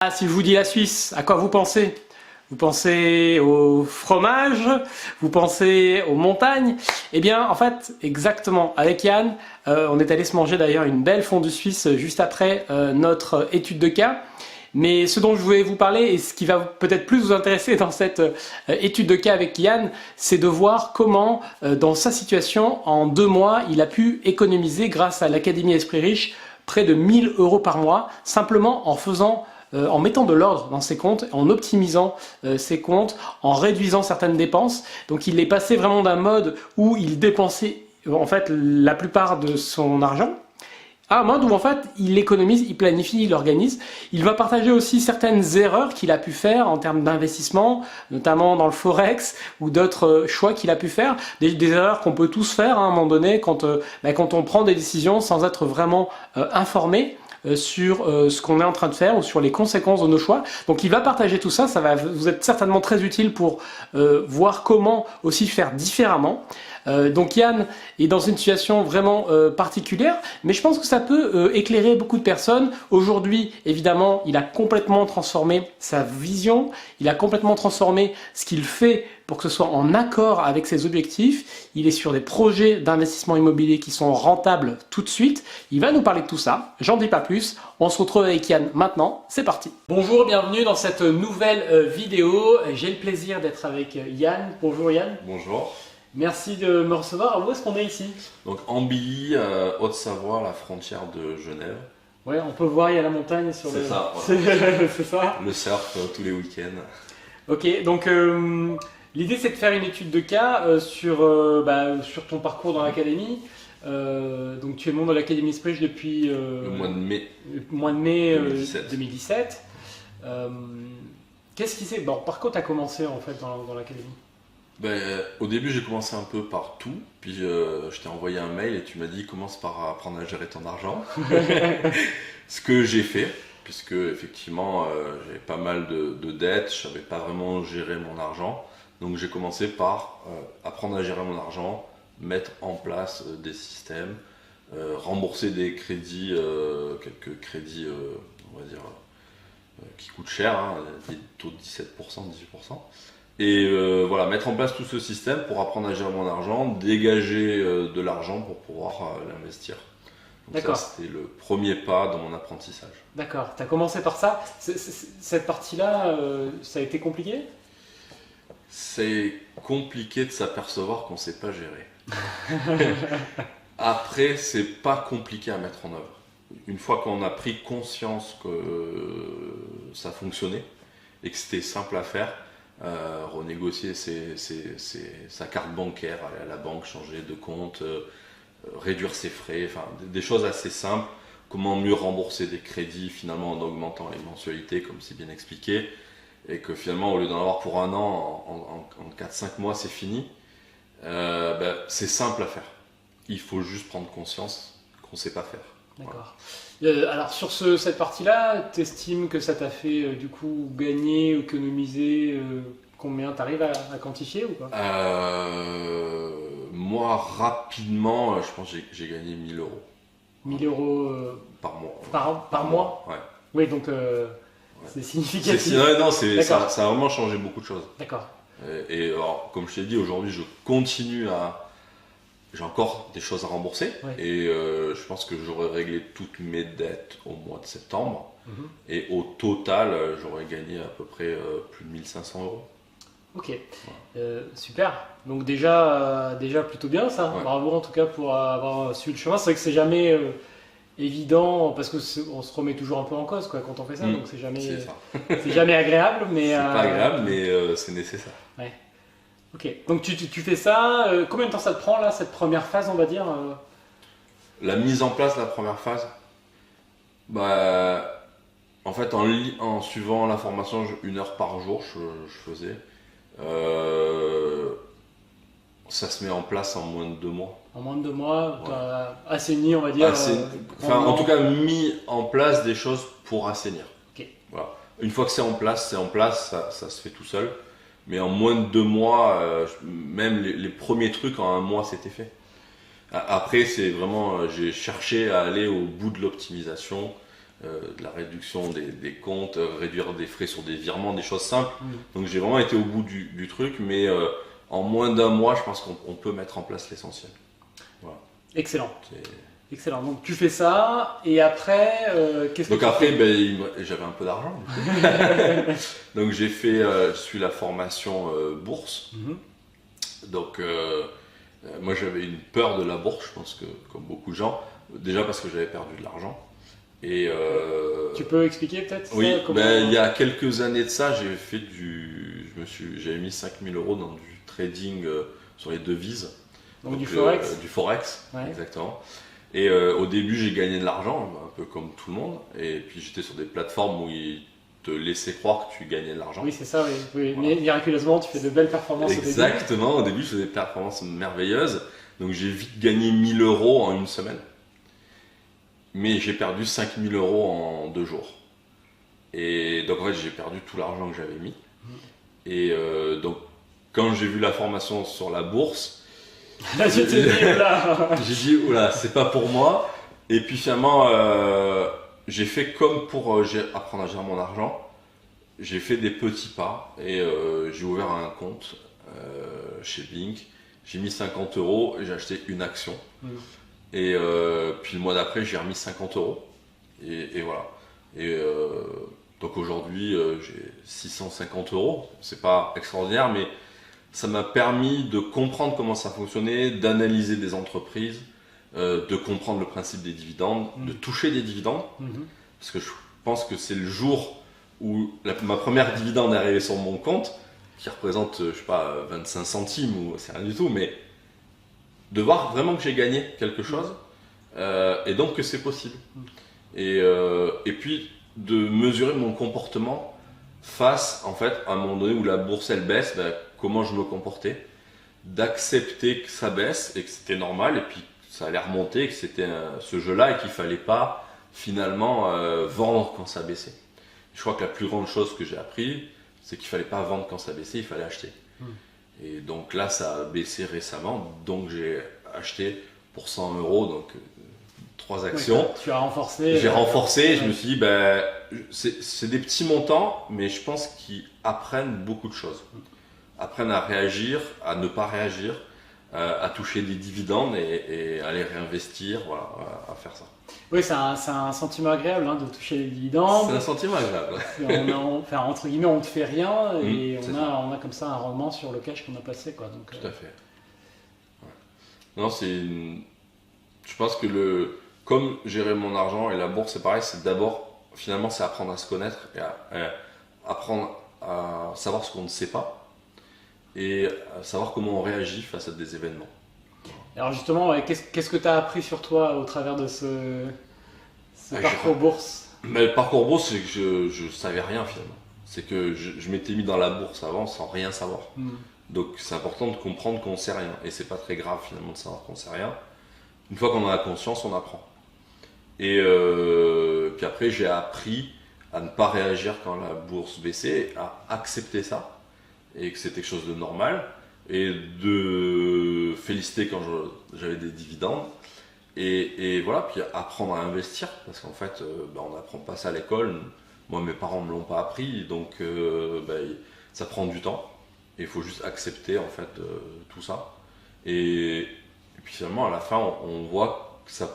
Ah, si je vous dis la Suisse, à quoi vous pensez? Vous pensez au fromage? Vous pensez aux montagnes? Eh bien, en fait, exactement. Avec Yann, on est allé se manger d'ailleurs une belle fondue suisse juste après notre étude de cas. Mais ce dont je voulais vous parler et ce qui va peut-être plus vous intéresser dans cette étude de cas avec Yann, c'est de voir comment, dans sa situation, en 2 mois, il a pu économiser grâce à l'Académie Esprit Riche près de 1000 euros par mois, simplement en mettant de l'ordre dans ses comptes, en optimisant ses comptes, en réduisant certaines dépenses. Donc il est passé vraiment d'un mode où il dépensait en fait la plupart de son argent à un mode où en fait il économise, il planifie, il organise. Il va partager aussi certaines erreurs qu'il a pu faire en termes d'investissement, notamment dans le forex ou d'autres choix qu'il a pu faire. Des erreurs qu'on peut tous faire à un moment donné quand on prend des décisions sans être vraiment informé sur ce qu'on est en train de faire ou sur les conséquences de nos choix. Donc il va partager tout ça, ça va vous être certainement très utile pour voir comment aussi faire différemment. Donc Yann est dans une situation vraiment particulière, mais je pense que ça peut éclairer beaucoup de personnes. Aujourd'hui, évidemment, il a complètement transformé sa vision, il a complètement transformé ce qu'il fait pour que ce soit en accord avec ses objectifs. Il est sur des projets d'investissement immobilier qui sont rentables tout de suite. Il va nous parler de tout ça, j'en dis pas plus. On se retrouve avec Yann maintenant, c'est parti. Bonjour, bienvenue dans cette nouvelle vidéo. J'ai le plaisir d'être avec Yann. Bonjour Yann. Bonjour. Merci de me recevoir. Alors, où est-ce qu'on est ici? Donc Ambilly, Haute-Savoie, la frontière de Genève. Ouais, on peut voir, il y a la montagne sur le... C'est ça. Voilà. C'est ça. Le surf tous les week-ends. Ok, donc l'idée c'est de faire une étude de cas sur ton parcours dans l'académie. Donc tu es membre de l'Académie Esprit Riche depuis Le mois de mai. le mois de mai 2017. 2017. Qu'est-ce qui s'est... Bon, par quoi tu as commencé en fait dans l'académie? Au début, j'ai commencé un peu par tout, puis je t'ai envoyé un mail et tu m'as dit commence par apprendre à gérer ton argent. Ce que j'ai fait, puisque effectivement j'avais pas mal de dettes, je savais pas vraiment gérer mon argent. Donc j'ai commencé par apprendre à gérer mon argent, mettre en place des systèmes, rembourser des crédits, quelques crédits, on va dire, qui coûtent cher, hein, des taux de 17%, 18%. Et voilà, mettre en place tout ce système pour apprendre à gérer mon argent, dégager de l'argent pour pouvoir l'investir. D'accord. Ça, c'était le premier pas dans mon apprentissage. D'accord, tu as commencé par ça. Cette partie-là, ça a été compliqué? C'est compliqué de s'apercevoir qu'on ne sait pas gérer. Après, c'est pas compliqué à mettre en œuvre. Une fois qu'on a pris conscience que ça fonctionnait et que c'était simple à faire, renégocier sa carte bancaire, aller à la banque, changer de compte, réduire ses frais, enfin des choses assez simples. Comment mieux rembourser des crédits finalement en augmentant les mensualités, comme c'est bien expliqué, et que finalement au lieu d'en avoir pour un an, en 4-5 mois c'est fini. C'est simple à faire. Il faut juste prendre conscience qu'on ne sait pas faire. D'accord. Alors sur cette partie-là, tu estimes que ça t'a fait du coup gagner, économiser combien? Tu arrives à quantifier ou pas? Moi rapidement, je pense que j'ai gagné 1000 euros. 1000 euros Par mois. par mois? Ouais. Oui, donc c'est significatif. Ça a vraiment changé beaucoup de choses. D'accord. Et alors, comme je t'ai dit, aujourd'hui je continue j'ai encore des choses à rembourser, Ouais. et je pense que j'aurais réglé toutes mes dettes au mois de septembre. Et au total, j'aurais gagné à peu près plus de 1500 euros. Ok, super. Donc déjà plutôt bien ça. Ouais. Bravo en tout cas pour avoir su le chemin. C'est vrai que c'est jamais évident parce que on se remet toujours un peu en cause quoi, quand on fait ça. Donc c'est jamais agréable. Mais c'est pas agréable, mais c'est nécessaire. Ouais. Ok, donc tu fais ça, combien de temps ça te prend là, cette première phase on va dire La mise en place de la première phase, en fait en suivant la formation 1 heure par jour je faisais. Ça se met en place en moins de 2 mois. En moins de 2 mois, tu Ouais. as assaini on va dire en tout cas mis en place des choses pour assainir. Ok. Voilà. Une fois que c'est en place, ça se fait tout seul. Mais en moins de 2 mois, même les premiers trucs en 1 mois c'était fait. Après c'est vraiment, j'ai cherché à aller au bout de l'optimisation, de la réduction des comptes, réduire des frais sur des virements, des choses simples. Donc j'ai vraiment été au bout du truc, mais en moins d'un mois, je pense qu'on peut mettre en place l'essentiel. Voilà. Excellent. Excellent. Donc tu fais ça et après, qu'est-ce que Donc tu après, fais? j'avais un peu d'argent. Donc j'ai fait, je suis la formation bourse. Donc moi j'avais une peur de la bourse, je pense que comme beaucoup de gens, déjà parce que j'avais perdu de l'argent. Et Tu peux expliquer peut-être oui, ça, comment... il y a quelques années de ça, j'avais mis 5000 euros dans du trading sur les devises. Donc du forex. Du forex, Ouais. exactement. Et au début, j'ai gagné de l'argent, un peu comme tout le monde. Et puis j'étais sur des plateformes où ils te laissaient croire que tu gagnais de l'argent. Oui, c'est ça, oui. Oui. Voilà. Miraculeusement, tu fais de belles performances au début. Exactement, au début, je faisais des performances merveilleuses. Donc j'ai vite gagné 1000 euros en une semaine. Mais j'ai perdu 5000 euros en 2 jours. Et donc en fait, j'ai perdu tout l'argent que j'avais mis. Et donc, quand j'ai vu la formation sur la bourse, Là, je t'ai dit, là. j'ai dit, oula, c'est pas pour moi. Et puis finalement, j'ai fait comme pour apprendre à gérer mon argent. J'ai fait des petits pas et j'ai ouvert un compte chez Blink. J'ai mis 50 euros et j'ai acheté une action. Et puis le mois d'après, j'ai remis 50 euros. Et voilà. Et donc aujourd'hui, j'ai 650 euros. C'est pas extraordinaire, mais ça m'a permis de comprendre comment ça fonctionnait, d'analyser des entreprises, de comprendre le principe des dividendes, de toucher des dividendes. Parce que je pense que c'est le jour où ma première dividende est arrivée sur mon compte, qui représente, je sais pas, 25 centimes ou c'est rien du tout, mais de voir vraiment que j'ai gagné quelque chose et donc que c'est possible. Et puis de mesurer mon comportement face, en fait, à un moment donné où la bourse elle baisse, comment je me comportais, d'accepter que ça baisse et que c'était normal et puis ça allait remonter, que c'était ce jeu-là et qu'il fallait pas finalement vendre quand ça baissait. Je crois que la plus grande chose que j'ai appris, c'est qu'il fallait pas vendre quand ça baissait, il fallait acheter. Et donc là, ça a baissé récemment, donc j'ai acheté pour 100 euros, donc 3 actions. Ouais, tu as renforcé. J'ai renforcé, je me suis dit, c'est des petits montants, mais je pense qu'ils apprennent beaucoup de choses. Apprennent à réagir, à ne pas réagir, à toucher des dividendes et à les réinvestir, voilà, à faire ça. Oui, c'est un sentiment agréable de toucher les dividendes. C'est un sentiment agréable. Enfin, entre guillemets, on ne fait rien et c'est on a comme ça un rendement sur le cash qu'on a placé. Quoi. Donc, tout à fait. Ouais. Non, je pense que comme gérer mon argent et la bourse, c'est pareil, c'est d'abord, finalement, c'est apprendre à se connaître et apprendre à savoir ce qu'on ne sait pas et à savoir comment on réagit face à des événements. Alors justement, qu'est-ce que tu as appris sur toi au travers de ce parcours bourse? Le parcours bourse, c'est que je savais rien finalement. C'est que je m'étais mis dans la bourse avant sans rien savoir. Donc c'est important de comprendre qu'on ne sait rien. Et c'est pas très grave finalement de savoir qu'on ne sait rien. Une fois qu'on en a conscience, on apprend. Et puis après, j'ai appris à ne pas réagir quand la bourse baissait, à accepter ça et que c'était quelque chose de normal. Et de féliciter quand j'avais des dividendes et voilà, puis apprendre à investir parce qu'en fait on n'apprend pas ça à l'école, moi mes parents ne me l'ont pas appris, donc ça prend du temps et il faut juste accepter en fait tout ça et puis finalement à la fin on voit que ça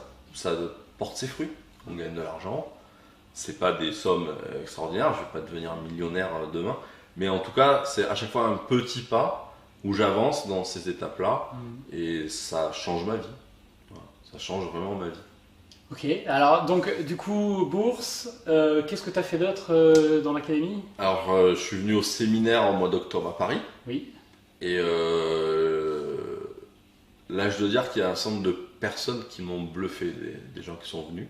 porte ses fruits, on gagne de l'argent, c'est pas des sommes extraordinaires, je vais pas devenir millionnaire demain, mais en tout cas c'est à chaque fois un petit pas où j'avance dans ces étapes-là et ça change ma vie. Voilà, ça change vraiment ma vie. Ok, alors donc du coup, bourse, qu'est-ce que tu as fait d'autre dans l'académie? Alors je suis venu au séminaire au mois d'octobre à Paris. Oui. Et là je dois dire qu'il y a un certain nombre de personnes qui m'ont bluffé, des gens qui sont venus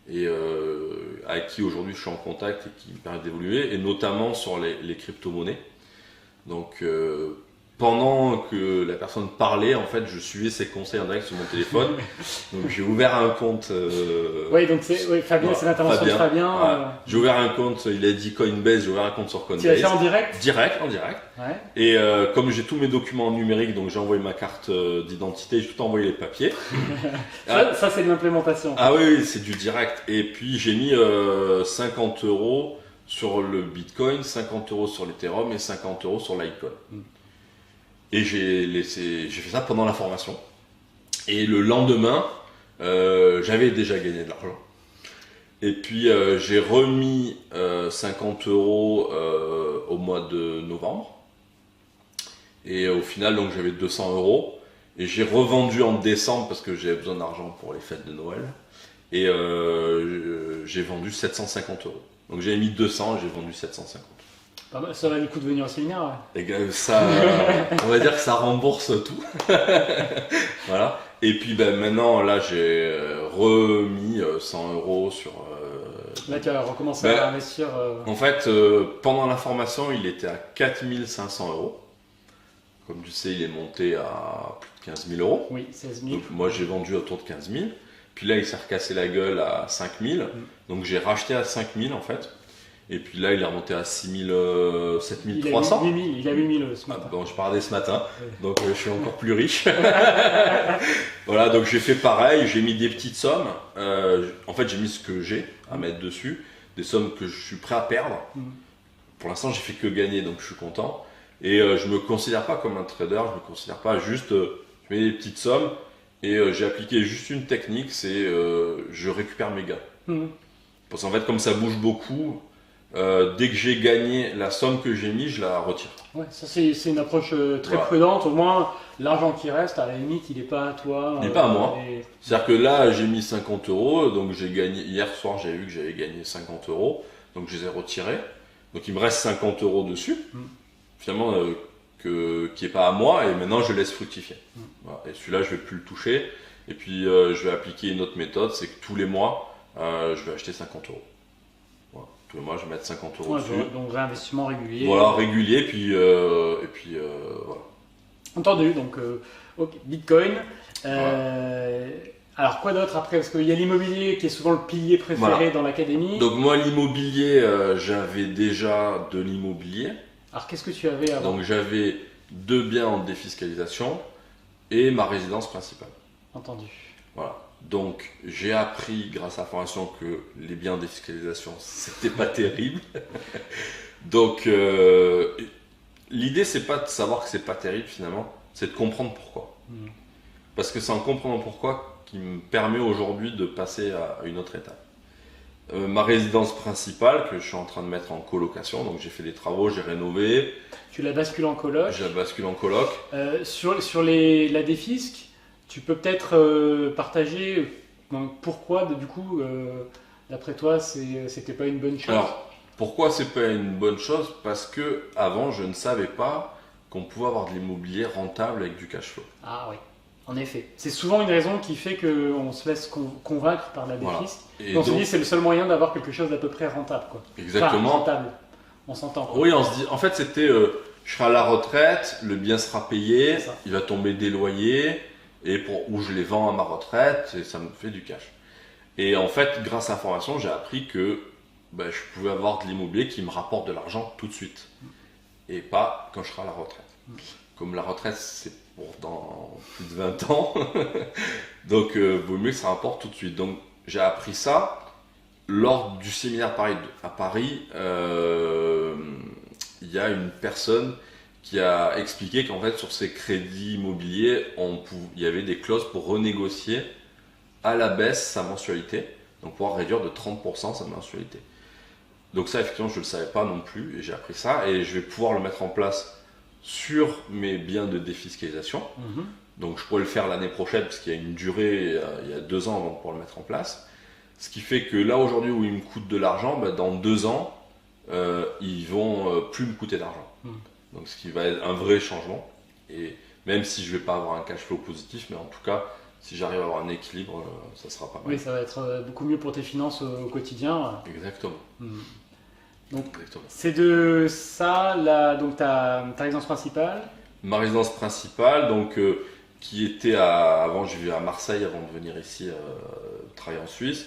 et avec qui aujourd'hui je suis en contact et qui me permettent d'évoluer, et notamment sur les crypto-monnaies. Donc pendant que la personne parlait, en fait, je suivais ses conseils en direct sur mon téléphone. Donc j'ai ouvert un compte. Oui, donc Fabien, c'est l'intervention de Fabien. Voilà. J'ai ouvert un compte, il a dit Coinbase, j'ai ouvert un compte sur Coinbase. Tu l'as fait en direct? Direct, en direct. Ouais. Et comme j'ai tous mes documents numériques, donc j'ai envoyé ma carte d'identité, j'ai tout envoyé les papiers. ça c'est de l'implémentation. Ah oui, c'est du direct. Et puis j'ai mis 50 € sur le Bitcoin, 50 € sur l'Ethereum et 50 € sur Litecoin. Et j'ai fait ça pendant la formation. Et le lendemain, j'avais déjà gagné de l'argent. Et puis j'ai remis 50 € au mois de novembre. Et au final, donc j'avais 200 €. Et j'ai revendu en décembre parce que j'avais besoin d'argent pour les fêtes de Noël. Et j'ai vendu 750 €. Donc j'avais mis 200 et j'ai vendu 750. Ça va du coup de venir au séminaire. Ouais. Et ça, on va dire que ça rembourse tout. Voilà. Et puis maintenant, là, j'ai remis 100 € sur. Là, tu as recommencé à investir. En fait, pendant la formation, il était à 4500 €. Comme tu sais, il est monté à plus de 15 000 €. Oui, 16 000. Donc, moi, j'ai vendu autour de 15 000. Puis là, il s'est recassé la gueule à 5 000. Donc j'ai racheté à 5 000 en fait. Et puis là, il est remonté à 7 300. Il a 8 000 ce matin. Bon, je parlais ce matin, donc je suis encore plus riche. Voilà, donc j'ai fait pareil, j'ai mis des petites sommes. En fait, j'ai mis ce que j'ai à mettre dessus, des sommes que je suis prêt à perdre. Pour l'instant, j'ai fait que gagner, donc je suis content. Et je me considère pas comme un trader, je me considère pas juste, je mets des petites sommes et j'ai appliqué juste une technique, c'est je récupère mes gains. Parce qu'en fait, comme ça bouge beaucoup, dès que j'ai gagné la somme que j'ai mis, je la retire. Ouais, ça c'est une approche très prudente. Au moins, l'argent qui reste, à la limite, il n'est pas à toi. Il n'est pas à moi. C'est-à-dire que là, j'ai mis 50 €, donc j'ai gagné. Hier soir, j'avais vu que j'avais gagné 50 €, donc je les ai retirés. Donc il me reste 50 € dessus, finalement, qui n'est pas à moi, et maintenant je laisse fructifier. Voilà. Et celui-là, je ne vais plus le toucher. Et puis, je vais appliquer une autre méthode, c'est que tous les mois, je vais acheter 50 €. Voilà. Tous les mois, je vais mettre 50 € dessus. Donc réinvestissement régulier. Voilà, régulier, puis voilà. Entendu, donc Bitcoin. Alors quoi d'autre après? Parce qu'il y a l'immobilier qui est souvent le pilier préféré dans l'académie. Donc moi, l'immobilier, j'avais déjà de l'immobilier. Alors qu'est-ce que tu avais avant? Donc j'avais 2 biens en défiscalisation et ma résidence principale. Entendu. Voilà. Donc j'ai appris grâce à la formation que les biens en défiscalisation, c'était pas terrible. Donc l'idée, c'est pas de savoir que c'est pas terrible finalement, c'est de comprendre pourquoi. Parce que c'est en comprenant pourquoi qui me permet aujourd'hui de passer à une autre étape. Ma résidence principale que je suis en train de mettre en colocation, donc j'ai fait des travaux, j'ai rénové. Tu la bascules en coloc. Je la bascule en coloc. Sur la défisque, tu peux peut-être partager pourquoi du coup, d'après toi, c'était pas une bonne chose. Alors, pourquoi c'est pas une bonne chose? Parce que avant, je ne savais pas qu'on pouvait avoir de l'immobilier rentable avec du cash flow. Ah oui. En effet, c'est souvent une raison qui fait qu'on se laisse convaincre par la défisque. Voilà. On se dit c'est le seul moyen d'avoir quelque chose d'à peu près rentable, quoi. Exactement. Enfin, rentable, on s'entend. Oui, on se dit. En fait, c'était, je serai à la retraite, le bien sera payé, il va tomber des loyers, et où je les vends à ma retraite, et ça me fait du cash. Et en fait, grâce à la formation, j'ai appris que je pouvais avoir de l'immobilier qui me rapporte de l'argent tout de suite, et pas quand je serai à la retraite. Comme la retraite, c'est pour dans plus de 20 ans, donc vaut mieux que ça rapporte tout de suite. Donc j'ai appris ça lors du séminaire à Paris. Il y a une personne qui a expliqué qu'en fait sur ces crédits immobiliers, il y avait des clauses pour renégocier à la baisse sa mensualité, donc pouvoir réduire de 30% sa mensualité. Donc ça, effectivement, je ne le savais pas non plus, et j'ai appris ça, et je vais pouvoir le mettre en place sur mes biens de défiscalisation. Donc je pourrais le faire l'année prochaine parce qu'il y a une durée, il y a 2 ans avant de pouvoir le mettre en place. Ce qui fait que là aujourd'hui où il me coûte de l'argent, dans 2 ans, ils vont plus me coûter d'argent. Donc ce qui va être un vrai changement. Et même si je ne vais pas avoir un cash flow positif, mais en tout cas, si j'arrive à avoir un équilibre, ça sera pas mal. Oui, ça va être beaucoup mieux pour tes finances au quotidien. Exactement. Donc c'est de ça, donc ta résidence principale. Ma résidence principale, donc, qui était avant, je vivais à Marseille avant de venir ici travailler en Suisse.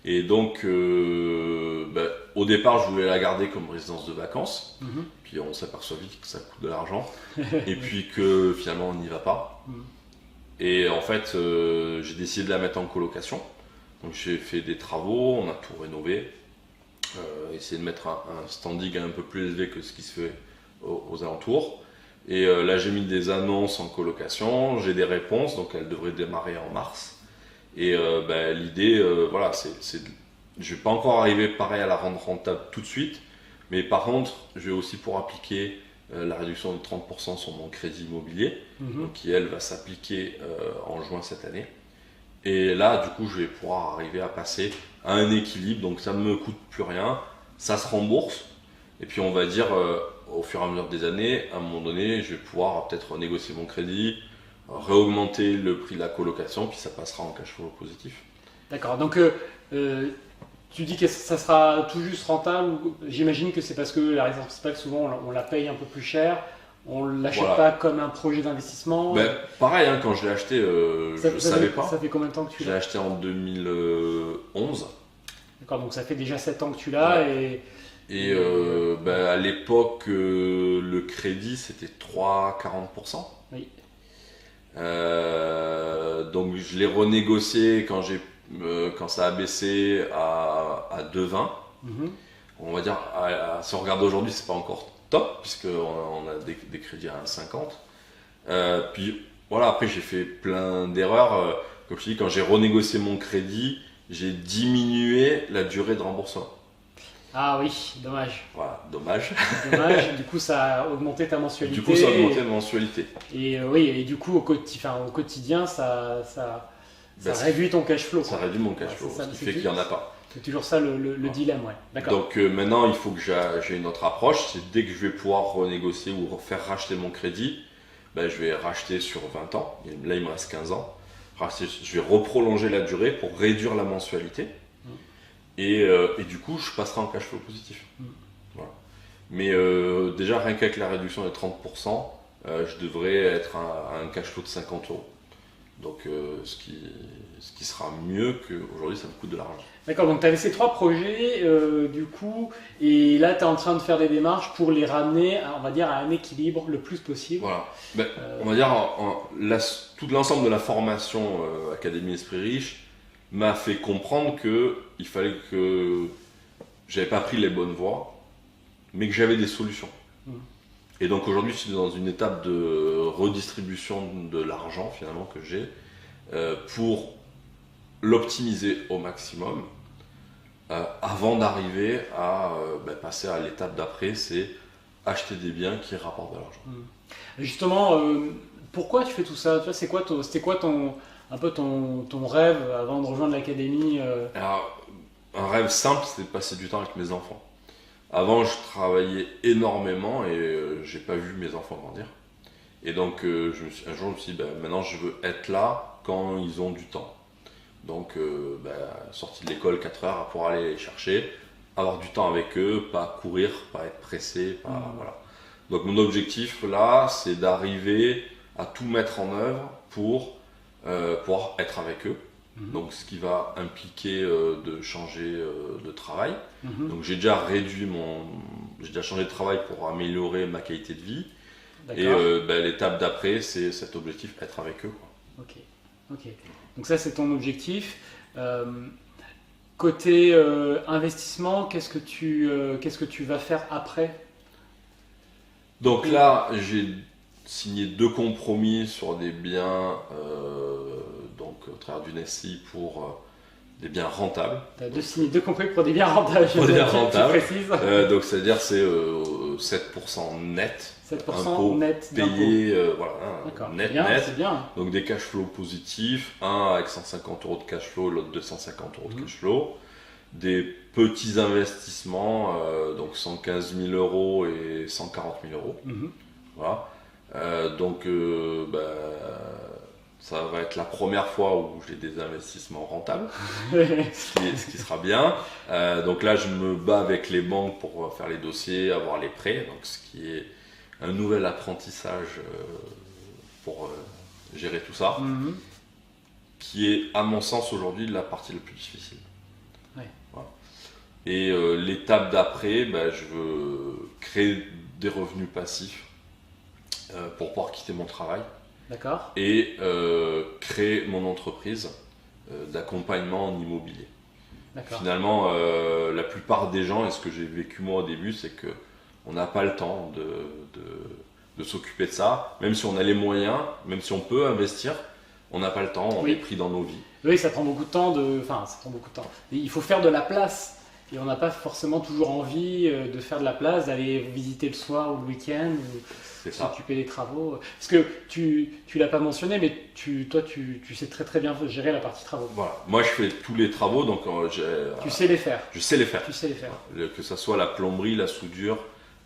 Et donc, au départ, je voulais la garder comme résidence de vacances. Puis on s'aperçoit vite que ça coûte de l'argent. Et puis que finalement, on n'y va pas. Et en fait, j'ai décidé de la mettre en colocation. Donc j'ai fait des travaux, on a tout rénové. Essayer de mettre un standing un peu plus élevé que ce qui se fait aux alentours. Et là, j'ai mis des annonces en colocation, j'ai des réponses, donc elles devraient démarrer en mars. Et l'idée, voilà, je ne vais pas encore arriver pareil à la rendre rentable tout de suite, mais par contre, je vais aussi pour appliquer la réduction de 30% sur mon crédit immobilier, donc qui elle va s'appliquer en juin cette année. Et là, du coup, je vais pouvoir arriver à passer à un équilibre, donc ça ne me coûte plus rien, ça se rembourse, et puis on va dire, au fur et à mesure des années, à un moment donné, je vais pouvoir peut-être renégocier mon crédit, réaugmenter le prix de la colocation, puis ça passera en cash flow positif. D'accord, donc tu dis que ça sera tout juste rentable. J'imagine que c'est parce que la résidence principale, souvent, on la paye un peu plus cher. On ne l'achète pas comme un projet d'investissement. Pareil, hein, quand je l'ai acheté, je ne savais pas. Ça fait combien de temps que tu l'as? Je l'ai acheté en 2011. D'accord, donc ça fait déjà 7 ans que tu l'as. Ouais. Et à l'époque, le crédit, c'était 3,40%. Oui. Donc je l'ai renégocié quand ça a baissé à 2,20. On va dire, si on regarde aujourd'hui, c'est pas encore top, puisqu'on a des crédits à 1,50. Puis voilà, après j'ai fait plein d'erreurs. Comme je dis, quand j'ai renégocié mon crédit, j'ai diminué la durée de remboursement. Ah oui, dommage. Voilà, dommage. Dommage, du coup ça a augmenté ta mensualité. Du coup ça a augmenté la mensualité. Et oui, et du coup au quotidien, ça réduit ton cash flow. Ça réduit mon cash flow, ce qui fait qu'il n'y en a pas. C'est toujours ça le dilemme, ouais. D'accord. Donc maintenant il faut que j'ai une autre approche, c'est dès que je vais pouvoir renégocier ou faire racheter mon crédit, je vais racheter sur 20 ans, là il me reste 15 ans, je vais reprolonger la durée pour réduire la mensualité. Et du coup, je passerai en cash flow positif. Voilà. Mais déjà, rien qu'avec la réduction des 30%, je devrais être à un cash flow de 50 €. Donc, ce qui sera mieux qu'aujourd'hui, ça me coûte de l'argent. D'accord, donc tu avais ces 3 projets, du coup, et là, tu es en train de faire des démarches pour les ramener, on va dire, à un équilibre le plus possible. Voilà. On va dire, tout l'ensemble de la formation Académie Esprit Riche m'a fait comprendre qu'il fallait que j'avais pas pris les bonnes voies, mais que j'avais des solutions. Et donc aujourd'hui, je suis dans une étape de redistribution de l'argent finalement que j'ai pour l'optimiser au maximum avant d'arriver à passer à l'étape d'après, c'est acheter des biens qui rapportent de l'argent. Justement, pourquoi tu fais tout ça? C'était quoi ton rêve avant de rejoindre l'académie? Alors, un rêve simple, c'était de passer du temps avec mes enfants. Avant, je travaillais énormément et j'ai pas vu mes enfants grandir. Et donc, un jour, je me suis dit, maintenant, je veux être là quand ils ont du temps. Donc, sortie de l'école, 4 heures pour aller les chercher, avoir du temps avec eux, pas courir, pas être pressé, voilà. Donc, mon objectif là, c'est d'arriver à tout mettre en œuvre pour pouvoir être avec eux. Donc, ce qui va impliquer de changer de travail. Donc, j'ai déjà changé de travail pour améliorer ma qualité de vie. Et l'étape d'après, c'est cet objectif, être avec eux, quoi. Ok. Donc ça, c'est ton objectif. Côté investissement, qu'est-ce que tu vas faire après? Donc là, j'ai signé 2 compromis sur des biens, donc au travers d'une SCI pour des biens rentables. Tu as signé 2 compromis pour des biens rentables. Pour des biens rentables. Donc c'est-à-dire c'est 7% net. 7% net payé, net. C'est bien. Donc des cash flows positifs, un avec 150 € de cash flow, l'autre 250 € de cash flow. Des petits investissements, donc 115 000 € et 140 000 €. Voilà. Ça va être la première fois où j'ai des investissements rentables, ce qui sera bien. Donc là, je me bats avec les banques pour faire les dossiers, avoir les prêts, donc ce qui est un nouvel apprentissage pour gérer tout ça, qui est, à mon sens, aujourd'hui la partie la plus difficile. Ouais. Voilà. Et l'étape d'après, je veux créer des revenus passifs pour pouvoir quitter mon travail. D'accord. Et créer mon entreprise d'accompagnement en immobilier. Finalement, la plupart des gens, et ce que j'ai vécu moi au début, c'est qu'on n'a pas le temps de s'occuper de ça. Même si on a les moyens, même si on peut investir, on n'a pas le temps, on est pris dans nos vies. Oui, ça prend beaucoup de temps. Ça prend beaucoup de temps. Il faut faire de la place. Et on n'a pas forcément toujours envie de faire de la place, d'aller visiter le soir ou le week-end, ou s'occuper des travaux. Parce que tu l'as pas mentionné, mais toi, tu sais très très bien gérer la partie travaux. Voilà. Moi, je fais tous les travaux, donc tu sais les faire. Je sais les faire. Tu sais les faire. Que ça soit la plomberie, la soudure,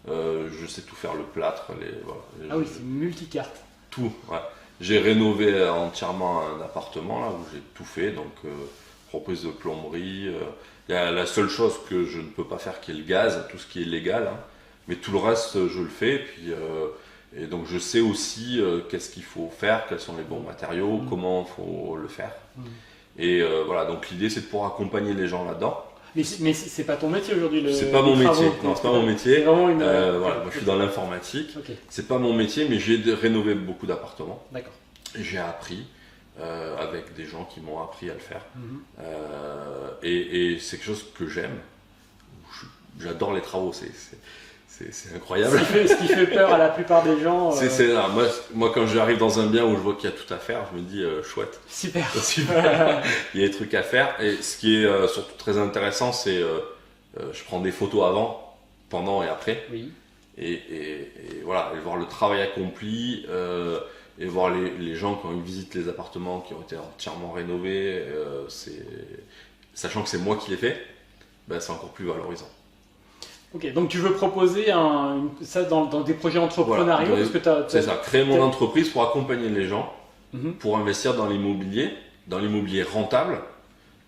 je sais tout faire, le plâtre. Oui, c'est multicarte. Tout, ouais. J'ai rénové entièrement un appartement là où j'ai tout fait, donc reprise de plomberie. Il y a la seule chose que je ne peux pas faire qui est le gaz, tout ce qui est légal, hein. Mais tout le reste je le fais. Et donc je sais aussi qu'est-ce qu'il faut faire, quels sont les bons matériaux, comment il faut le faire. Et voilà, donc l'idée c'est de pouvoir accompagner les gens là-dedans. Mais c'est pas ton métier aujourd'hui, c'est pas mon métier. Non, c'est pas mon métier. C'est vraiment une... voilà, moi je suis dans l'informatique. Okay. C'est pas mon métier, mais j'ai rénové beaucoup d'appartements. D'accord. Et j'ai appris. Avec des gens qui m'ont appris à le faire. Et c'est quelque chose que j'aime. J'adore les travaux, c'est incroyable. Ce qui fait peur à la plupart des gens. Moi, quand j'arrive dans un bien où je vois qu'il y a tout à faire, je me dis chouette. Super. Il y a des trucs à faire. Et ce qui est surtout très intéressant, c'est je prends des photos avant, pendant et après. Oui. Et voilà, et voir le travail accompli. Et voir les gens quand ils visitent les appartements qui ont été entièrement rénovés, sachant que c'est moi qui l'ai fait, c'est encore plus valorisant. Ok, donc tu veux proposer ça dans des projets entrepreneuriaux, voilà, c'est ça, créer mon entreprise pour accompagner les gens, pour investir dans l'immobilier rentable,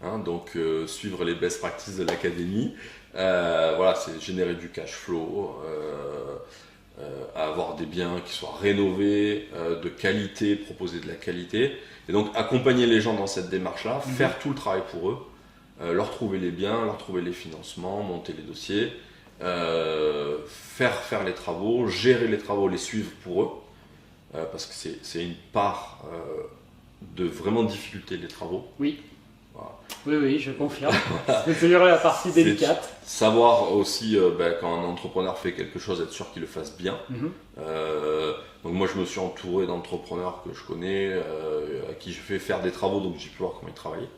hein, donc suivre les best practices de l'académie, voilà, c'est générer du cash flow, avoir des biens qui soient rénovés, de qualité, proposer de la qualité, et donc accompagner les gens dans cette démarche-là, faire tout le travail pour eux, leur trouver les biens, leur trouver les financements, monter les dossiers, faire les travaux, gérer les travaux, les suivre pour eux, parce que c'est une part de vraiment difficulté des travaux. Oui. Voilà. Oui, je confirme. C'est la partie délicate. Savoir aussi, quand un entrepreneur fait quelque chose, être sûr qu'il le fasse bien. Donc moi, je me suis entouré d'entrepreneurs que je connais, à qui je fais faire des travaux, donc j'ai pu voir comment ils travaillaient.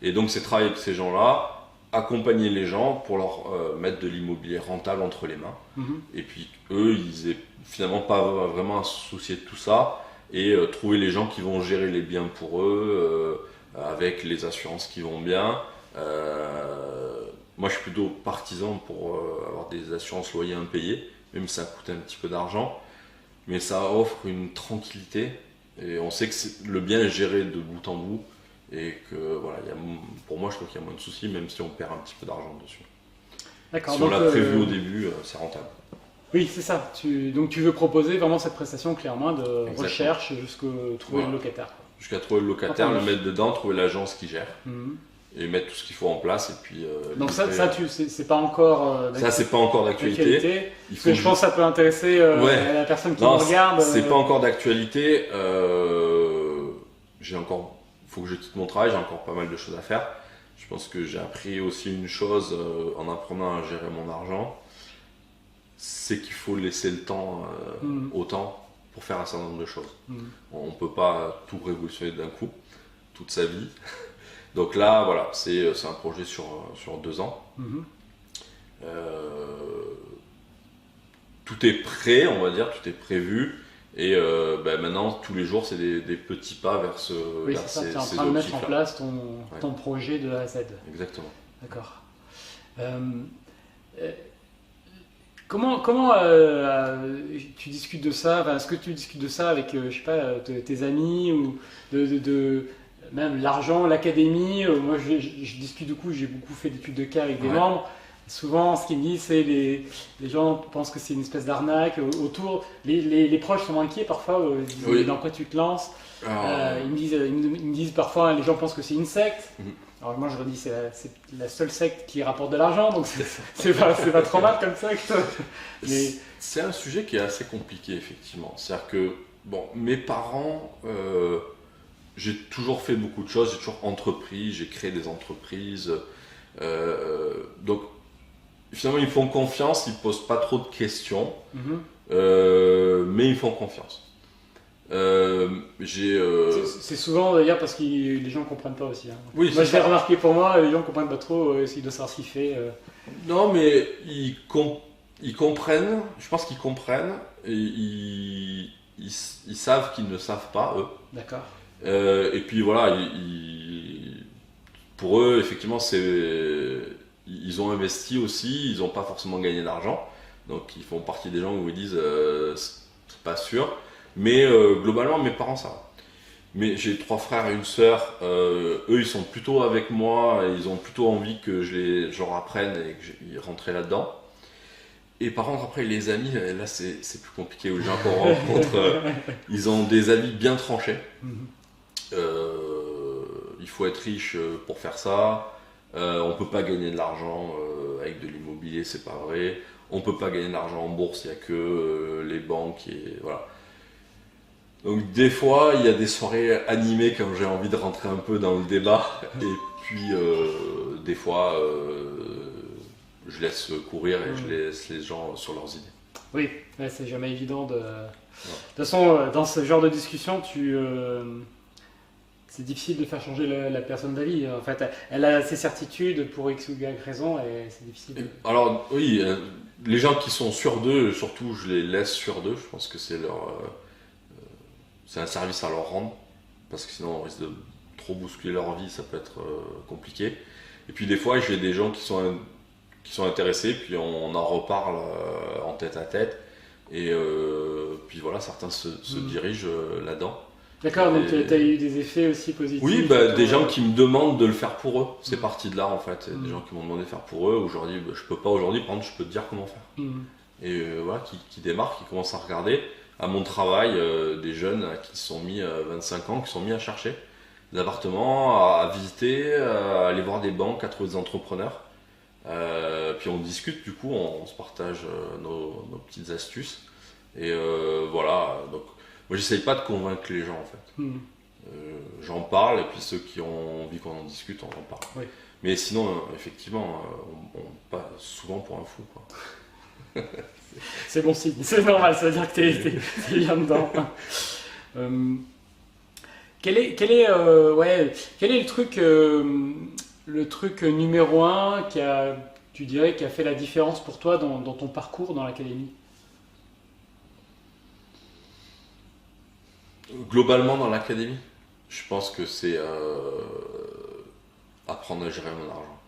Et donc, c'est travailler avec ces gens-là, accompagner les gens pour leur mettre de l'immobilier rentable entre les mains. Et puis, eux, ils n'aient finalement pas vraiment à se soucier de tout ça et trouver les gens qui vont gérer les biens pour eux, avec les assurances qui vont bien. Moi, je suis plutôt partisan pour avoir des assurances loyers impayés, même si ça coûte un petit peu d'argent. Mais ça offre une tranquillité et on sait que le bien est géré de bout en bout et que voilà, pour moi, je trouve qu'il y a moins de soucis, même si on perd un petit peu d'argent dessus. D'accord. Si on l'a prévu au début, c'est rentable. Oui, c'est ça. Donc tu veux proposer vraiment cette prestation clairement de Exactement. Recherche jusqu'à trouver le locataire. Jusqu'à trouver le locataire, le mettre dedans, trouver l'agence qui gère. Et mettre tout ce qu'il faut en place et puis donc c'est pas encore ça c'est pas encore d'actualité. Parce que je pense que ça peut intéresser la personne qui nous regarde. C'est pas encore d'actualité. Faut que je quitte mon travail, j'ai encore pas mal de choses à faire. Je pense que j'ai appris aussi une chose en apprenant à gérer mon argent, c'est qu'il faut laisser le temps au temps pour faire un certain nombre de choses. On ne peut pas tout révolutionner d'un coup, toute sa vie. Donc là, voilà, c'est un projet sur 2 ans. Tout est prêt, on va dire, tout est prévu. Et maintenant, tous les jours, c'est des petits pas vers ces objectifs. Tu es en train de mettre en place ton projet de A à Z. Exactement. D'accord. Comment tu discutes de ça? Est-ce que tu discutes de ça avec, je sais pas, tes amis ou même l'argent, l'académie? Moi, je discute du coup, j'ai beaucoup fait d'études de cas avec des membres. Souvent, ce qu'ils me disent, c'est les gens pensent que c'est une espèce d'arnaque autour. Les proches sont inquiets parfois, ils disent Oui. dans quoi tu te lances. Alors, Ils me disent parfois, les gens pensent que c'est une secte. Mhm. Alors moi je leur dis c'est la seule secte qui rapporte de l'argent, donc c'est pas trop mal comme secte. Mais c'est un sujet qui est assez compliqué, effectivement. C'est-à-dire que, bon, mes parents, j'ai toujours fait beaucoup de choses, j'ai toujours entrepris, j'ai créé des entreprises. Donc, finalement, ils me font confiance, ils ne posent pas trop de questions, mais ils me font confiance. c'est souvent d'ailleurs parce que les gens comprennent pas aussi. Hein. Oui, Moi c'est je l'ai ça. remarqué pour moi, les gens comprennent pas trop s'ils doivent savoir ce qu'il fait. Non, mais ils comprennent, je pense qu'ils comprennent, et ils savent qu'ils ne savent pas, eux. D'accord. Et puis voilà, pour eux, effectivement, ils ont investi aussi, ils n'ont pas forcément gagné d'argent. Donc ils font partie des gens où ils disent c'est pas sûr. Mais globalement, mes parents, ça va. Mais j'ai 3 frères et une sœur, eux ils sont plutôt avec moi, et ils ont plutôt envie que je leur apprenne et que ils rentrent là-dedans. Et par contre, après, les amis, là c'est plus compliqué, les gens qu'on rencontre, ils ont des avis bien tranchés. Il faut être riche pour faire ça. On peut pas gagner de l'argent avec de l'immobilier, c'est pas vrai. On peut pas gagner de l'argent en bourse, il y a que les banques et voilà. Donc des fois, il y a des soirées animées quand j'ai envie de rentrer un peu dans le débat. Et puis des fois, je laisse courir et je laisse les gens sur leurs idées. Oui, ouais, c'est jamais évident de. De toute façon, dans ce genre de discussion, c'est difficile de faire changer la personne d'avis. En fait, elle a ses certitudes pour X ou Y raison et c'est difficile. Alors oui, les gens qui sont sûrs d'eux, surtout je les laisse sûrs d'eux. Je pense que c'est un service à leur rendre, parce que sinon on risque de trop bousculer leur vie, ça peut être compliqué. Et puis des fois j'ai des gens qui sont intéressés, puis on en reparle en tête à tête. Et puis voilà, certains se dirigent là-dedans. D'accord, donc Et- tu as eu des effets aussi positifs. Oui, des gens qui me demandent de le faire pour eux. C'est parti de là en fait. Des gens qui m'ont demandé de faire pour eux. Aujourd'hui, je peux pas aujourd'hui prendre, je peux te dire comment faire. Et voilà, qui démarrent, qui commencent à regarder à mon travail, des jeunes qui sont mis à 25 ans, qui sont mis à chercher des appartements, à visiter, à aller voir des banques, à trouver des entrepreneurs. Puis on discute, du coup, on se partage nos petites astuces. Et voilà, donc moi j'essaye pas de convaincre les gens en fait. J'en parle, et puis ceux qui ont envie qu'on en discute, on en parle. Oui. Mais sinon, effectivement, on passe souvent pour un fou, quoi. C'est bon signe, c'est normal, ça veut dire que t'es bien dedans. Quel est le truc numéro un tu dirais, qui a fait la différence pour toi dans ton parcours dans l'académie? Globalement, dans l'académie, je pense que c'est apprendre à gérer mon argent.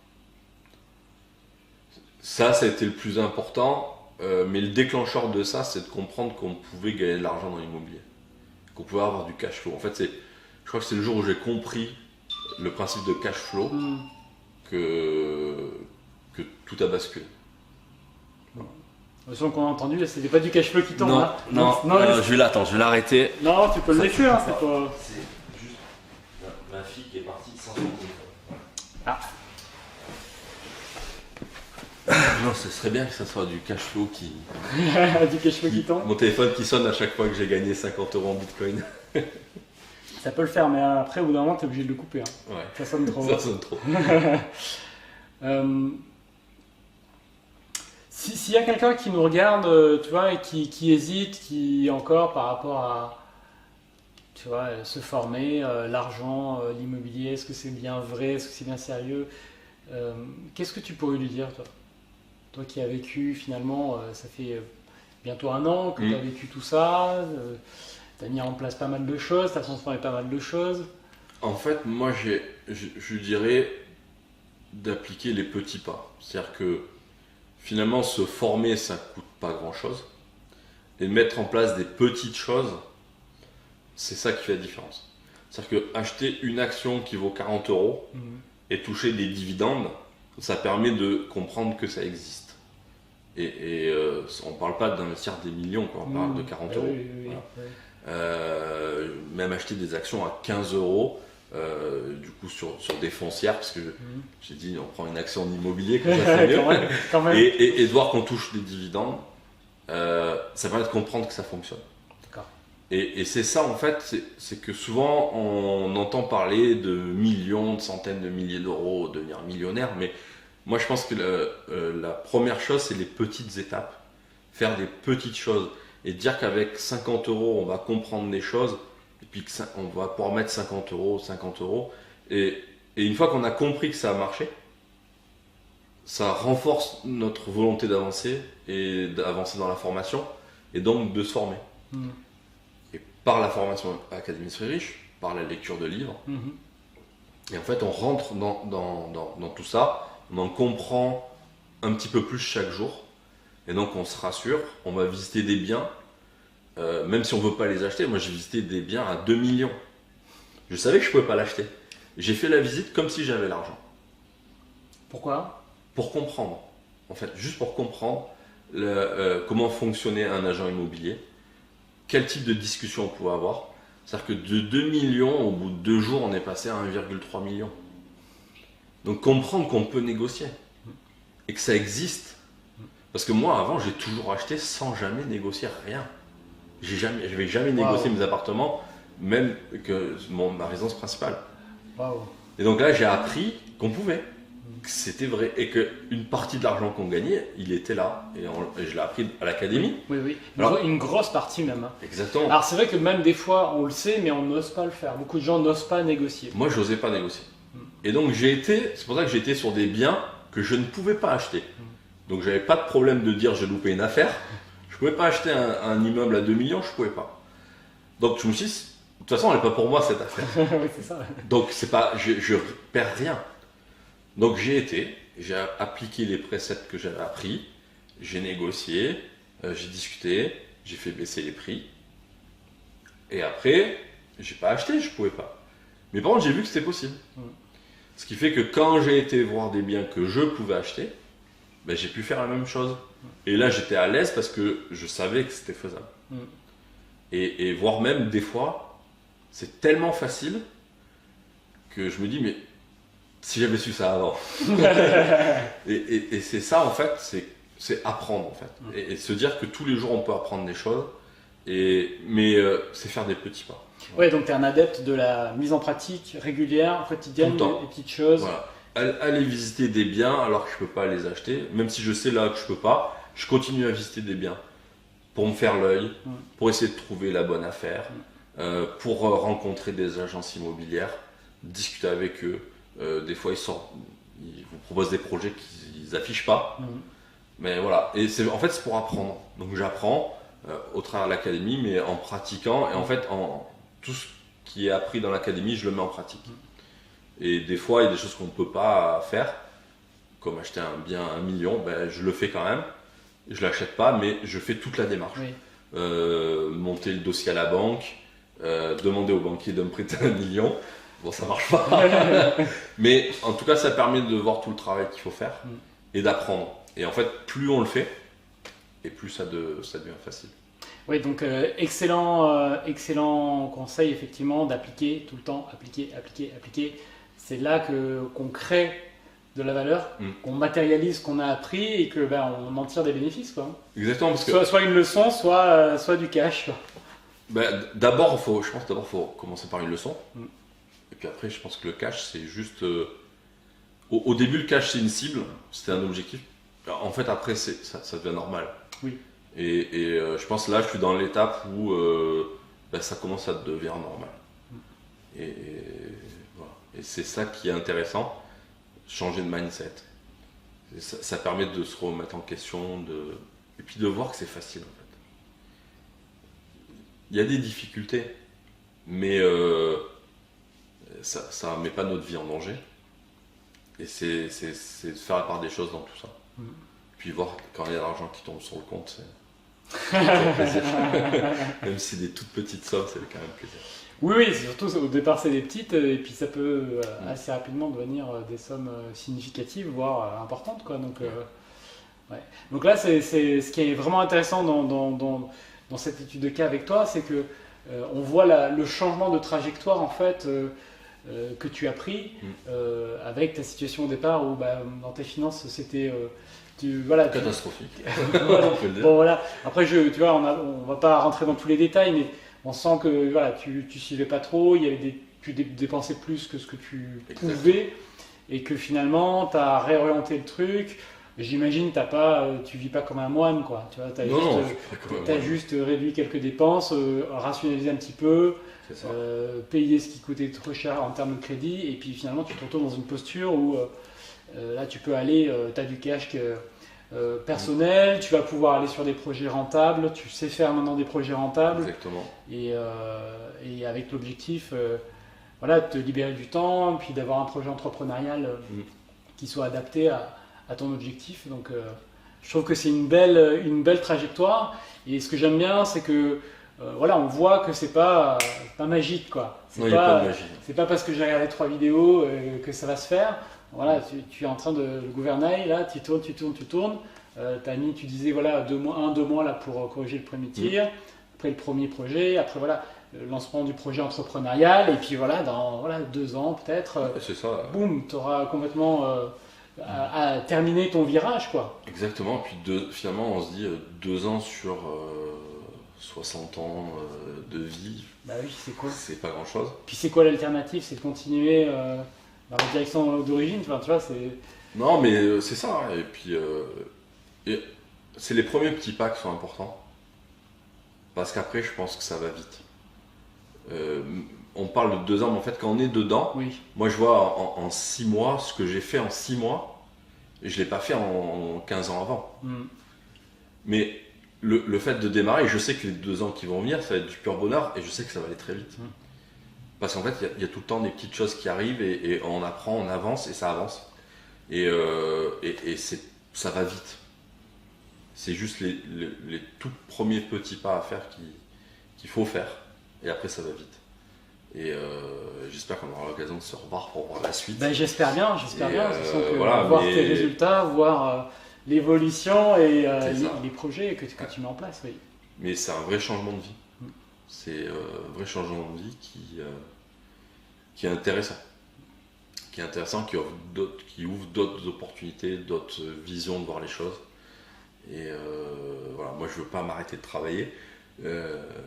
Ça a été le plus important, mais le déclencheur de ça, c'est de comprendre qu'on pouvait gagner de l'argent dans l'immobilier, qu'on pouvait avoir du cash flow. En fait, je crois que c'est le jour où j'ai compris le principe de cash flow que tout a basculé. Le son qu'on a entendu, là, c'était pas du cash flow qui tombe. Non, hein. non, je vais l'arrêter. Non, tu peux le laisser, hein, c'est pas. C'est juste ma fille qui est partie sans son téléphone. Ah. Non, ce serait bien que ça soit du cash flow Du cash flow qui tombe. Mon téléphone qui sonne à chaque fois que j'ai gagné 50 € en bitcoin. Ça peut le faire, mais après, au bout d'un moment, t'es obligé de le couper. Hein. Ouais, Ça sonne trop. ça sonne trop. S'il y a quelqu'un qui nous regarde, tu vois, et qui hésite, qui encore par rapport à, tu vois, se former, l'argent, l'immobilier, est-ce que c'est bien vrai, est-ce que c'est bien sérieux, qu'est-ce que tu pourrais lui dire, toi? Toi qui as vécu finalement, ça fait bientôt 1 an que tu as vécu tout ça, tu as mis en place pas mal de choses, tu as transformé pas mal de choses. En fait, moi, je dirais d'appliquer les petits pas. C'est-à-dire que finalement, se former, ça coûte pas grand-chose. Et mettre en place des petites choses, c'est ça qui fait la différence. C'est-à-dire que acheter une action qui vaut 40 € et toucher des dividendes, Ça permet de comprendre que ça existe. On ne parle pas d'investir des millions, quoi. On parle de 40 euros. Voilà. Même acheter des actions à 15 euros, du coup sur des foncières, parce que j'ai dit on prend une action en immobilier, que ça fait mieux. Quand même. Et de voir qu'on touche des dividendes, ça permet de comprendre que ça fonctionne. D'accord. Et c'est ça en fait, c'est que souvent on entend parler de millions, de centaines de milliers d'euros, devenir millionnaire, mais moi je pense que la première chose c'est les petites étapes, faire des petites choses et dire qu'avec 50 euros on va comprendre des choses et puis on va pouvoir mettre 50 euros et une fois qu'on a compris que ça a marché, ça renforce notre volonté d'avancer et d'avancer dans la formation et donc de se former. Et par la formation à l'Académie Esprit Riche, par la lecture de livres, et en fait on rentre dans tout ça, on en comprend un petit peu plus chaque jour, et donc on se rassure, on va visiter des biens, même si on ne veut pas les acheter. Moi j'ai visité des biens à 2 millions, je savais que je ne pouvais pas l'acheter, j'ai fait la visite comme si j'avais l'argent. Pourquoi ? Pour comprendre, en fait, juste pour comprendre comment fonctionnait un agent immobilier, quel type de discussion on pouvait avoir. C'est-à-dire que de 2 millions, au bout de 2 jours, on est passé à 1,3 million. Donc comprendre qu'on peut négocier et que ça existe. Parce que moi, avant, j'ai toujours acheté sans jamais négocier rien. Je n'avais jamais négocié mes appartements, même que ma résidence principale. Et donc là, j'ai appris qu'on pouvait. Que c'était vrai et qu'une partie de l'argent qu'on gagnait, il était là et je l'ai appris à l'académie. Oui. Alors, une grosse partie même. Exactement. Alors c'est vrai que même des fois on le sait mais on n'ose pas le faire. Beaucoup de gens n'osent pas négocier. Moi je n'osais pas négocier. Et donc c'est pour ça que j'ai été sur des biens que je ne pouvais pas acheter. Donc j'avais pas de problème de dire j'ai loupé une affaire. Je pouvais pas acheter un immeuble à 2 millions, je pouvais pas. Donc je me suis dit, de toute façon elle n'est pas pour moi cette affaire. Oui, c'est ça. Donc c'est pas, je perds rien. Donc j'ai appliqué les préceptes que j'avais appris, j'ai négocié, j'ai discuté, j'ai fait baisser les prix. Et après, j'ai pas acheté, je pouvais pas. Mais par contre, j'ai vu que c'était possible. Ce qui fait que quand j'ai été voir des biens que je pouvais acheter, ben, j'ai pu faire la même chose. Et là, j'étais à l'aise parce que je savais que c'était faisable. Et voire même des fois, c'est tellement facile que je me dis, mais si j'avais su ça avant. et c'est ça en fait, c'est apprendre en fait. Et se dire que tous les jours on peut apprendre des choses, mais c'est faire des petits pas. Ouais, donc tu es un adepte de la mise en pratique régulière, quotidienne, des petites choses. Voilà. Aller visiter des biens alors que je peux pas les acheter, même si je sais là que je peux pas, je continue à visiter des biens pour me faire l'œil, pour essayer de trouver la bonne affaire, pour rencontrer des agences immobilières, discuter avec eux. Des fois ils vous proposent des projets qu'ils n'affichent pas, mais voilà, et en fait c'est pour apprendre. Donc j'apprends au travers de l'académie, mais en pratiquant, et en fait tout ce qui est appris dans l'académie je le mets en pratique. Et des fois il y a des choses qu'on ne peut pas faire, comme acheter un bien à 1 million, ben, je le fais quand même, je ne l'achète pas, mais je fais toute la démarche. Monter le dossier à la banque, demander au banquier de me prêter 1 million. Bon, ça marche pas. Mais en tout cas, ça permet de voir tout le travail qu'il faut faire et d'apprendre. Et en fait, plus on le fait, et plus ça devient facile. Oui, donc excellent conseil, effectivement, d'appliquer tout le temps, appliquer. C'est là qu'on crée de la valeur, qu'on matérialise ce qu'on a appris et que on en tire des bénéfices, quoi. Exactement. Parce que soit une leçon, soit du cash. Ben, d'abord, je pense qu'il faut commencer par une leçon. Et puis après, je pense que le cash, c'est juste... Au début, le cash, c'est une cible, c'était un objectif. En fait, après, ça devient normal. Oui. Et je pense là, je suis dans l'étape où ça commence à devenir normal. Et voilà. Et c'est ça qui est intéressant, changer de mindset. Ça permet de se remettre en question, et puis de voir que c'est facile, en fait. Il y a des difficultés, mais... ça ne met pas notre vie en danger. Et c'est de faire la part des choses dans tout ça. Puis voir quand il y a de l'argent qui tombe sur le compte, c'est un plaisir. Même si c'est des toutes petites sommes, c'est quand même plaisir. Oui, oui, surtout au départ c'est des petites et puis ça peut assez rapidement devenir des sommes significatives, voire importantes, quoi. Donc, ouais. Donc là, c'est ce qui est vraiment intéressant dans cette étude de cas avec toi, c'est que on voit le changement de trajectoire en fait que tu as pris avec ta situation au départ où bah, dans tes finances c'était voilà, Catastrophique. Voilà. On peut le dire. Bon voilà. Après tu vois, on va pas rentrer dans tous les détails, mais on sent que voilà, tu suivais pas trop, il y avait tu dépensais plus que ce que tu pouvais, et que finalement tu as réorienté le truc. J'imagine tu vis pas comme un moine, quoi. Tu vois, t'as juste réduit quelques dépenses, rationalisé un petit peu, C'est ça. payé ce qui coûtait trop cher en termes de crédit, et puis finalement tu te retrouves dans une posture où là tu peux aller, tu as du cash personnel, tu vas pouvoir aller sur des projets rentables, tu sais faire maintenant des projets rentables, Exactement. et avec l'objectif voilà, de te libérer du temps, puis d'avoir un projet entrepreneurial qui soit adapté à ton objectif. Donc je trouve que c'est une belle trajectoire, et ce que j'aime bien c'est que voilà, on voit que c'est pas magique, quoi. Non, il n'y a pas de magie. C'est pas parce que j'ai regardé 3 vidéos que ça va se faire. Voilà, tu es en train le gouvernail, là, tu tournes. T'as mis, tu disais, voilà, 2 mois là pour corriger le premier tir, après le premier projet, après voilà, le lancement du projet entrepreneurial, et puis voilà, dans 2 ans peut-être, C'est ça. boum, tu auras complètement à terminer ton virage, quoi. Exactement. Et puis finalement, on se dit 2 ans sur 60 ans de vie. Bah oui, c'est quoi? C'est pas grand chose. Puis c'est quoi l'alternative? C'est de continuer dans la direction d'origine, enfin, tu vois, c'est... Non, mais c'est ça. Hein. Et puis, c'est les premiers petits pas qui sont importants. Parce qu'après, je pense que ça va vite. On parle de 2 ans, mais en fait, quand on est dedans, Oui. moi je vois en 6 mois, ce que j'ai fait en 6 mois, et je ne l'ai pas fait en 15 ans avant. Mais le fait de démarrer, je sais que les 2 ans qui vont venir, ça va être du pur bonheur, et je sais que ça va aller très vite. Parce qu'en fait, il y a tout le temps des petites choses qui arrivent, et on apprend, on avance, et ça avance. Et ça va vite. C'est juste les tout premiers petits pas à faire qu'il faut faire, et après ça va vite. Et j'espère qu'on aura l'occasion de se revoir pour voir la suite. Ben, j'espère bien. De toute façon que voilà, voir tes résultats, voir l'évolution et les projets que tu mets en place. Oui. Mais c'est un vrai changement de vie. C'est un vrai changement de vie qui est intéressant. Qui est intéressant, qui ouvre d'autres opportunités, d'autres visions de voir les choses. Et voilà, moi je veux pas m'arrêter de travailler.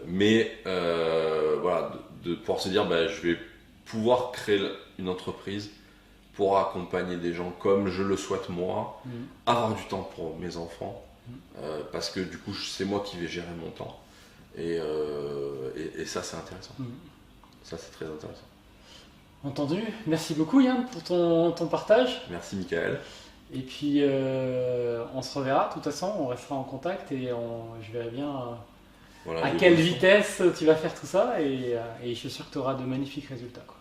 Mais voilà, de pouvoir se dire je vais pouvoir créer une entreprise pour accompagner des gens comme je le souhaite moi, avoir du temps pour mes enfants, parce que du coup c'est moi qui vais gérer mon temps, et ça c'est intéressant. Ça c'est très intéressant. Entendu. Merci beaucoup Yann pour ton partage. Merci Michael. Et puis on se reverra, de toute façon on restera en contact, et je verrai bien Voilà, à quelle vitesse tu vas faire tout ça, et je suis sûr que tu auras de magnifiques résultats, quoi.